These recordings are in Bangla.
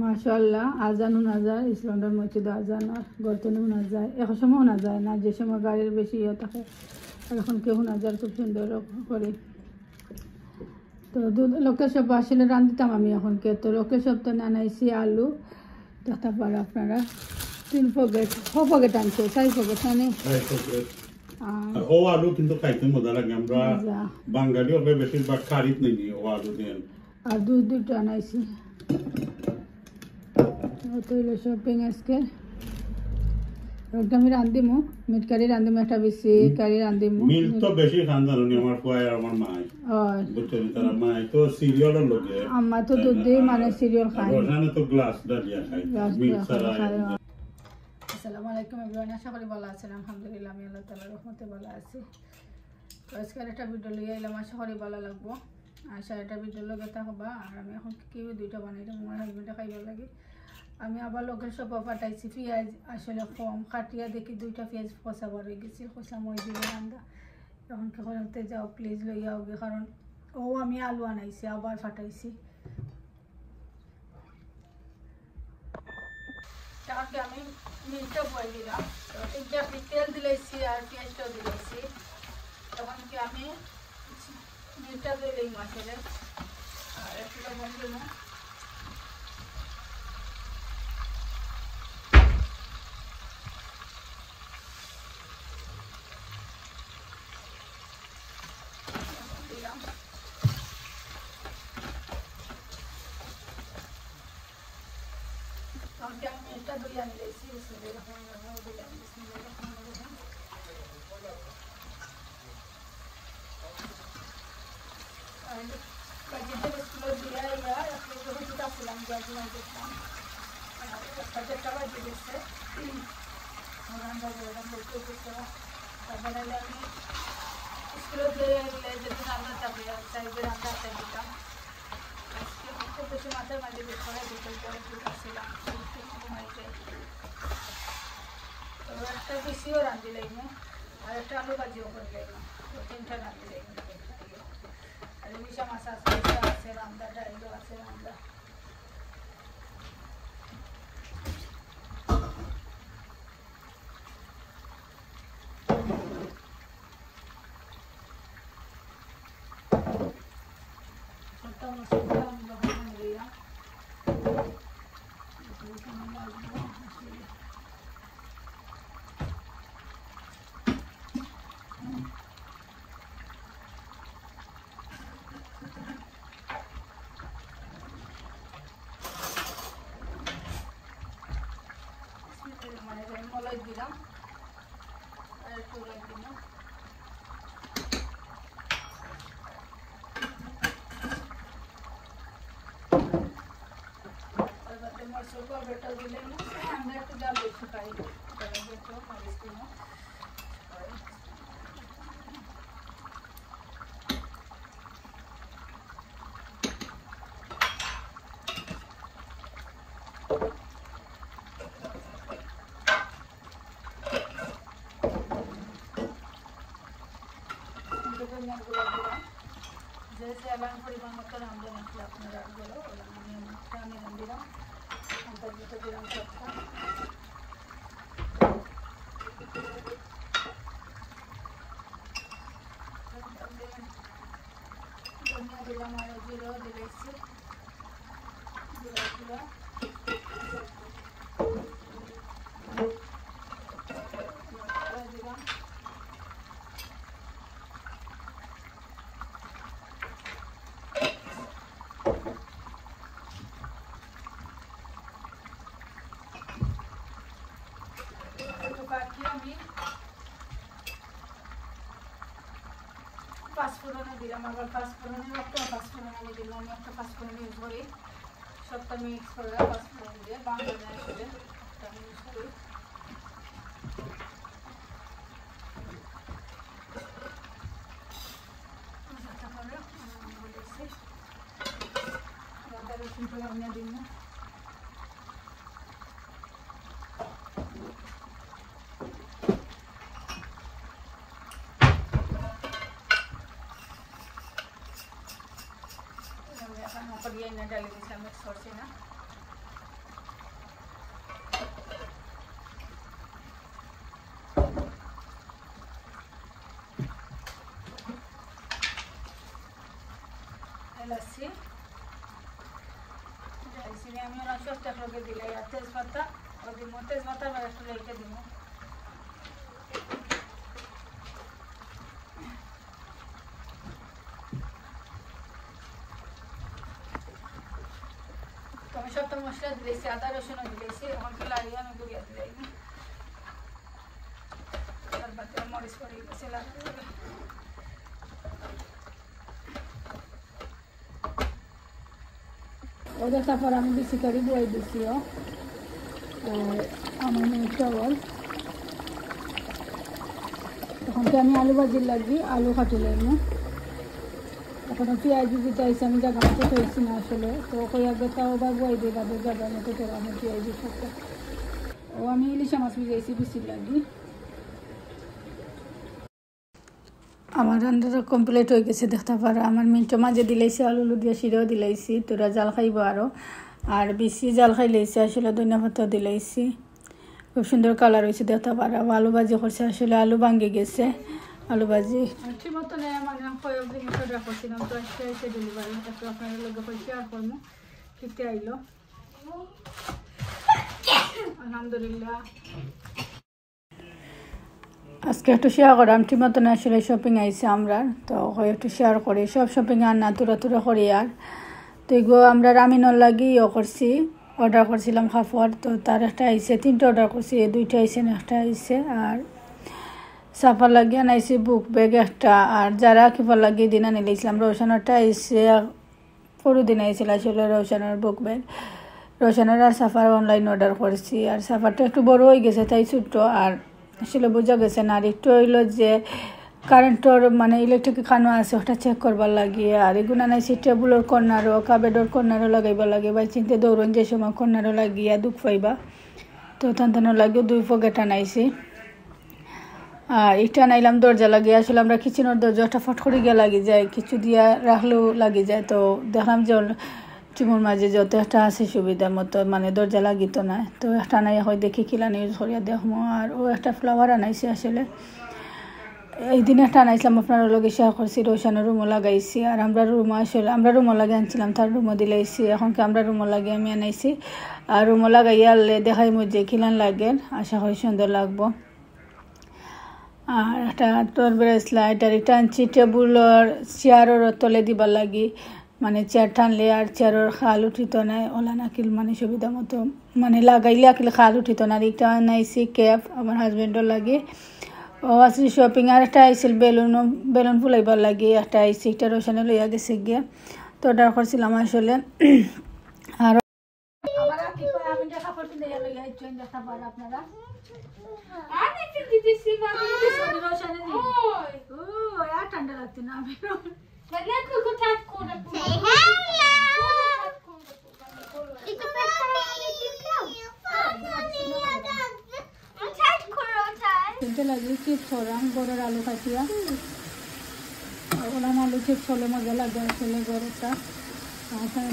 মাশাআল্লাহ আজানও না যায় ইসলামের মসজিদে আজান আর গর্তনেও না যায় এখন সময়ও না যায় না যে সময় গাড়ির বেশি ইয়ে থাকে এখন কেউ না যায় খুব সুন্দর করে তো লোকের সব আসলে রাঁধিতাম আমি এখন কে তো লোকের সব তো নানাইছি আলু দেখতে পারে আপনারা 3 পকেট 6 পকেট আনছে 4 পকেট মানে ও আলু কিন্তু খাইতে মজা লাগে আমরা বাঙালি হবে বেশিরভাগ খারিত নেই ও আলু দেন আর দুধটা আনাইছি তো হলো শপিং আজকে আমি রাঁধিমু মিট কারি রাঁধিমু একটা বেশি কারি রাঁধিমু মিল তো বেশি খান জানি আমার ফুয়াই আর আমার মাই বুঝছেন তারা মাই তো সিরিয়ালের লগে আম্মা তো দুধ দিয়ে মানে সিরিয়াল খায় রোজানে তো গ্লাস ডালিয়া খায় মিল ছাড়া আসসালামু আলাইকুম এভরিওয়ান আশা করি ভালো আছেন আলহামদুলিল্লাহ আমি আল্লাহ তাআলার রহমতে ভালো আছি তো আজকে একটা ভিডিও লইয়া এলাম আশা করি ভালো লাগবো আশা একটা ভিডিও লগে থাকবা আর আমি এখন কি দুইটা বানাইলাম আমার হাজবেন্ডে খাইবার লাগে আমি আবার লোকের সব পাঠাইছি পেঁয়াজ আসলে কম কাটিয়া দেখি 2টা পেঁয়াজ খসা বার হয়ে গেছি খসা মই দিব রান্না এখন কি করতে যাও প্লিজ লইয়াও গে কারণ ও আমি আলু আনাইছি আবার ফাটাইছি তারপরে আমি মিলটা বয় দিলাম একটা তেল দিলাইছি আর পেঁয়াজটাও দিলাইছি তখন কি আমি মিলটা দিলেই আসলে আর একটু লবণ দিব এটা দুই আমি দিয়েছি মাথার মাঝে একটা বেশিও রাঁধি লাগবে আর একটা আলু ভাজিও করে লাগবে 3টা রাঁধি লাগবে আর মিশা মাছ আছে রান্না ডাইলও আছে রান্না মলাই দিলাম আর একটু দিলাম মশলা পাউডারটা দিলে আমরা একটু ডাল বেশি খাই जैसे अलान परिमाण मत रांधे मतलब अपने रांधलो আমি রান্ধিলাম अंतर्गत দিলাম সবটা ধনিয়া দিলাম আর জিরা দিয়েছি জিরা দিলাম পাঁচফোড়নে দিলাম আবার পাঁচফোড়নের একটা পাঁচফোড়ন আমি দিলাম আমি একটা পাঁচফোড়ন ইউজ করি সবটা মিক্স করে পাঁচফোড়ন দিয়ে বাংলা আসলে আমি ইউজ করি আদা রসুন করে আমি দিন না डाली मिक्स करते ना দিছি দারচিনি আমি ওরা সবটা লগে দিলাই আর তেজপাতা ওই দিব তেজপাতা আর একটু লেগে দিব তো আমি সবটা মশলা দিয়েছি আদা রসুনও দিয়েছি এখন কি লাগিয়ে আমি গুঁড়িয়ে দিলাই না তারপরে মরিচ পড়ে গেছে লাগিয়ে ওদের তারপর আমি বেশি করে বই দিছিও আমার মেয়ে চাওয়াল তখন তো আমি আলু ভাজির লাগি আলু কাটি লাগবো এখনো পেঁয়াজ দিতে আইসি আমি জায়গা মতো পেয়েছি না আসলে তো কই আগে তাও বা বই দিয়ে তাদের জায়গা মতো তোরা আমার পেঁয়াজ সবটা ও আমি ইলিশা মাছ ভিজাইছি বেশির লাগি আমার রান্নাটা কমপ্লিট হয়ে গেছে দেখতে পারো আমার মিন্টো মাঝে দিলাইছি আলু দিয়ে শিরেও দিলাইছি তোরা জাল খাইব আরও আর বেশি জাল খাই লাইছি আসলে ধনিয়া পাতা দিলাইছি খুব সুন্দর কালার হয়েছে দেখতে পারো আলু ভাজি করছে আসলে আলু ভাঙে গেছে আলু ভাজি ঠিক মতো মানে কয়েক দিন অর্ডার করছিলাম তো আজকে এসে ডেলিভারি একটু আপনার লোক শেয়ার করবো খেতে আইলো আলহামদুলিল্লাহ আজকে একটু শেয়ার করাম ঠিক মতন আসলে শপিং আইসে আমরা তো একটু শেয়ার করি সব শপিং আর না তুরা তুরা করি আর তো এগুলো আমরা রামিনর লাগি করছি অর্ডার করছিলাম খাফর তো তার একটা আইসে 3টা অর্ডার করছি 2টা আইসে একটা আইসে আর সাফার লাগিয়ে আনাইছি বুক ব্যাগ একটা আর যারা কিফার লাগিয়ে দিন আনি লিখছিলাম রোশানেরটা আইসে পুরো দিন আইসিল আসলে রোশানের বুক ব্যাগ রোশানের আর সাফার অনলাইন অর্ডার করছি আর সাফারটা একটু বড় হয়ে গেছে তাই ছোট্ট আর আসলে বোঝা গেছে না আর একটু হইলো যে কারেন্টর মানে ইলেকট্রিক খানো আছে ওটা চেক করবার লাগিয়ে আর এগুলো নাইছি টেবুলের কর্নারও কাবেডর কর্নারও লাগাইবা লাগে বা চিনতে দৌড়ন যে সময় কর্নারও লাগিয়া দুঃখ পাইবা তো তান্তানো লাগিয়ে 2 পকেট আনাইছি আর এটা নাইলাম দরজা লাগিয়ে আসলে আমরা কিচেনের দরজাটা ফট করে গিয়ে লাগি যায় কিছু দিয়া রাখলেও লাগি যায় তো দেখলাম যে চুমুর মাঝে যত একটা আছে সুবিধার মতো মানে দরজা লাগিত না তো একটা নাই হয় দেখি কিলান ইউজ করিয়া দেখবো আর ও একটা ফ্লাওয়ার আনাইছি আসলে এই দিন একটা আনাইছিলাম আপনার লগে শেয়ার করছি রোশানের রুমও লাগাইছি আর আমরা রুমও আসলে আমরা রুমও লাগিয়ে আনছিলাম তার রুমও দিলাইছি এখন কি আমরা রুমও লাগিয়ে আমি আনাইছি আর রুমও লাগাইয়া আনলে দেখাই মধ্যে কিলান লাগে আশা করি সুন্দর লাগবো আর একটা তোর ব্রেসলাইট আর এটা আনছি টেবুলের চেয়ারের তলে দিবার লাগি মানে চেয়ার টানলে আর চেয়ারের খাল উঠিত না ওলা নাকিল মানে সুবিধা মতো মানে লাগাইলে আকিল খাল উঠিত না আর একটা আনাইছি ক্যাপ আমার হাজবেন্ডর লাগে ও আসছি শপিং আর একটা আইসিল বেলুন ফুলাইবার লাগে একটা আইসি একটা রোশানে লইয়া গেছে গিয়ে তো অর্ডার করছিলাম আসলে আর আপনারা ঠান্ডা লাগছে না আমি লাগিয়ে চিপস করাম গরুর আলু কাটিয়া ওলাম আলু চিপস হলে মজা লাগে আসলে গরুটা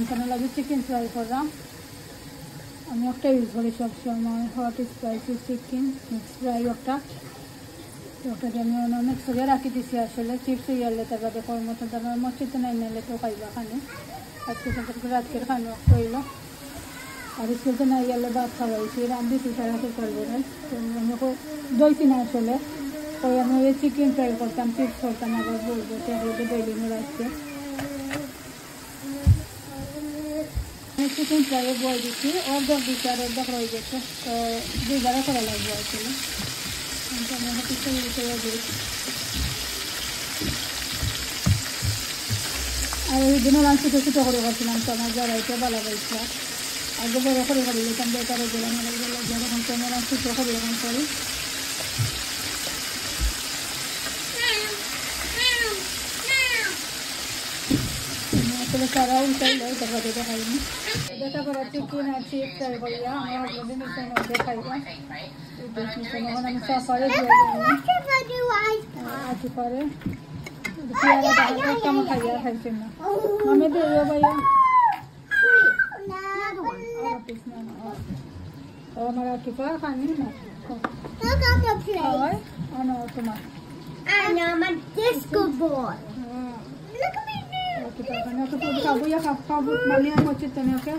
এখানে লাগে চিকেন ফ্রাই করাম আমি একটা ইউজ করি সবসময় hot spicy chicken mix fry ওটাকে আমি অনেক সরিয়ে রাখি দিছি আসলে চিপস ইয়ালে তার বাদে করার মতো তারপর মসজিদে নাই নাইলে তো খাইবা খানে আজকে রাতকের খানো হইল আর স্কুলতে নাই গেলে ভাত খাওয়াইছি রান্ধি তারা তো করবো না তো আমি দইছি না আসলে ওই আমি ওই চিকেন ফ্রাই করতাম চিপস করতাম আবার বলবো সেগুলোতে ডেলি নিয়ে রাখছে চিকেন ফ্রাইয়ে বই দিচ্ছি অর্ধেক দিচ্ছি আর অর্ধেক রয়ে গেছে তো 2বারে করা লাগবে আসলে আর ওই দিনও আমি ছোটো ছোটো করে করছিলাম তো আমার যারাইতে ভালো পাইছে আগে বড় করে করি যেতাম বেকারে গেলাম যখন তোমার ছোটো করে এরকম করি আসলে তারা উল্টাই দেয় তারপর দেখাইনি দেখা করা চিকেন আর চিপস ট্রাই করিয়া আমার হাজবেন্ডের নিচের মধ্যে খাইবা এখন আমি সাফারে আছি পরে কেমন খাইয়া খাইছেন না আমি দিও ভাইয়া আমার আছি পর খানি না তোমার I know my disco ball. Look at me now. একটু তরকারি ওকে পুরো খাবো ইয়া খাবো মালিয়া হচ্ছে তুমি ওকে